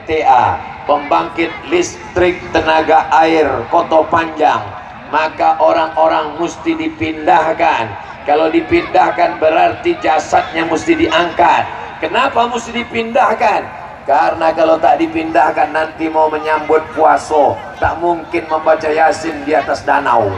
PLTA, pembangkit listrik tenaga air Koto Panjang, maka orang-orang mesti dipindahkan. Kalau dipindahkan berarti jasadnya mesti diangkat. Kenapa mesti dipindahkan? Karena kalau tak dipindahkan nanti mau menyambut puasa, tak mungkin membaca Yasin di atas danau,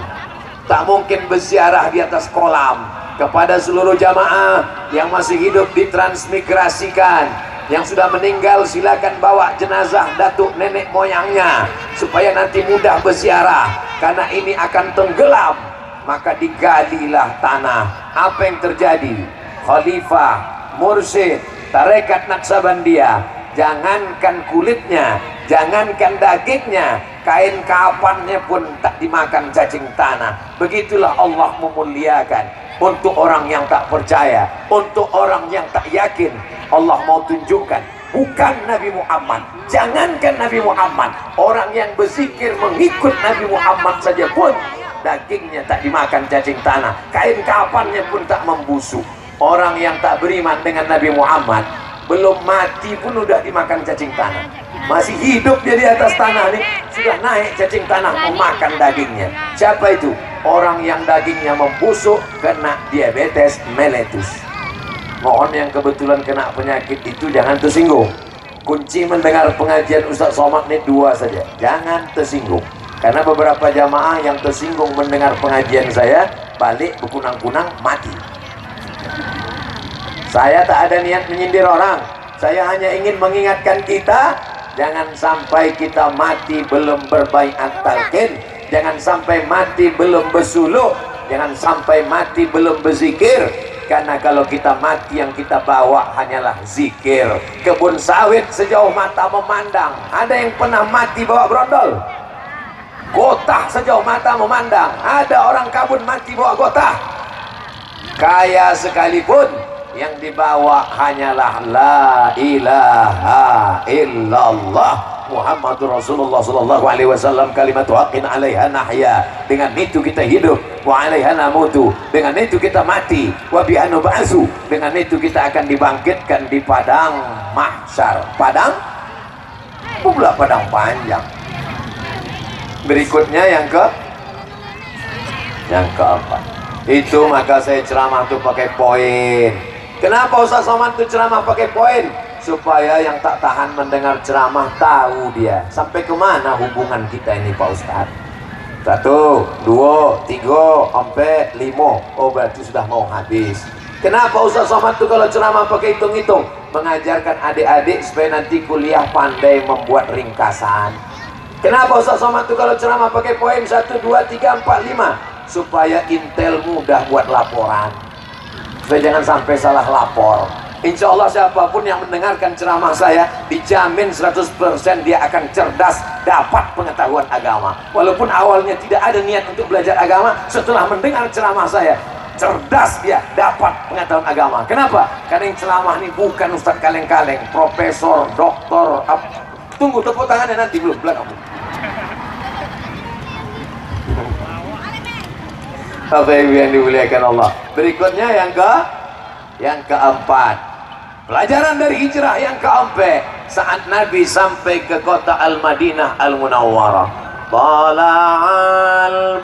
tak mungkin berziarah di atas kolam. Kepada seluruh jamaah yang masih hidup ditransmigrasikan, yang sudah meninggal silakan bawa jenazah datuk nenek moyangnya supaya nanti mudah berziarah, karena ini akan tenggelam. Maka digalilah tanah. Apa yang terjadi? Khalifah, mursyid, tarekat Naksabandia, jangankan kulitnya, jangankan dagingnya, kain kafannya pun tak dimakan cacing tanah. Begitulah Allah memuliakan. Untuk orang yang tak percaya, untuk orang yang tak yakin, Allah mau tunjukkan bukan Nabi Muhammad, jangankan Nabi Muhammad, orang yang berzikir mengikut Nabi Muhammad saja pun dagingnya tak dimakan cacing tanah, kain kafannya pun tak membusuk. Orang yang tak beriman dengan Nabi Muhammad belum mati pun udah dimakan cacing tanah, masih hidup dia di atas tanah nih, sudah naik cacing tanah memakan dagingnya. Siapa itu? Orang yang dagingnya membusuk kena diabetes mellitus. Mohon yang kebetulan kena penyakit itu jangan tersinggung. Kunci mendengar pengajian Ustaz Somad ini dua saja, jangan tersinggung. Karena beberapa jamaah yang tersinggung mendengar pengajian saya balik berkunang-kunang mati. Saya tak ada niat menyindir orang, saya hanya ingin mengingatkan kita, jangan sampai kita mati belum berbaiat talqin, jangan sampai mati belum bersuluk, jangan sampai mati belum berzikir. Karena kalau kita mati yang kita bawa hanyalah zikir. Kebun sawit sejauh mata memandang, ada yang pernah mati bawa brondol? Gotah sejauh mata memandang, ada orang kabun mati bawa gotah? Kaya sekalipun yang dibawa hanyalah la ilaha illallah Muhammadur Rasulullah sallallahu alaihi wasallam, kalimatu haqqin 'alaiha nahya. Dengan itu kita hidup, wa 'alaiha namutu. Dengan itu kita mati, wa biha nub'atsu. Dengan itu kita akan dibangkitkan di padang mahsyar. Padang pula padang panjang. Berikutnya yang keempat. Itu maka saya ceramah tuh pakai poin. Kenapa Ustaz Somad tuh ceramah pakai poin? Supaya yang tak tahan mendengar ceramah tahu dia sampai kemana hubungan kita ini Pak Ustaz. 1, 2, 3, 4, 5. Oh berarti sudah mau habis. Kenapa Ustaz Somad tuh kalau ceramah pakai hitung-hitung? Mengajarkan adik-adik supaya nanti kuliah pandai membuat ringkasan. Kenapa Ustaz Somad tuh kalau ceramah pakai poin 1, 2, 3, 4, 5? Supaya intel mudah buat laporan, supaya jangan sampai salah lapor. Insya Allah siapapun yang mendengarkan ceramah saya dijamin 100% dia akan cerdas, dapat pengetahuan agama. Walaupun awalnya tidak ada niat untuk belajar agama, setelah mendengar ceramah saya cerdas dia, dapat pengetahuan agama. Kenapa? Karena yang ceramah ini bukan ustadz kaleng-kaleng, profesor, doktor. Tunggu tepuk tangannya nanti, belum belakang. Bapak Ibu yang dimuliakan Allah. Berikutnya yang keempat. Pelajaran dari hijrah yang keempat, saat Nabi sampai ke kota Al-Madinah Al-Munawwarah. Tala'al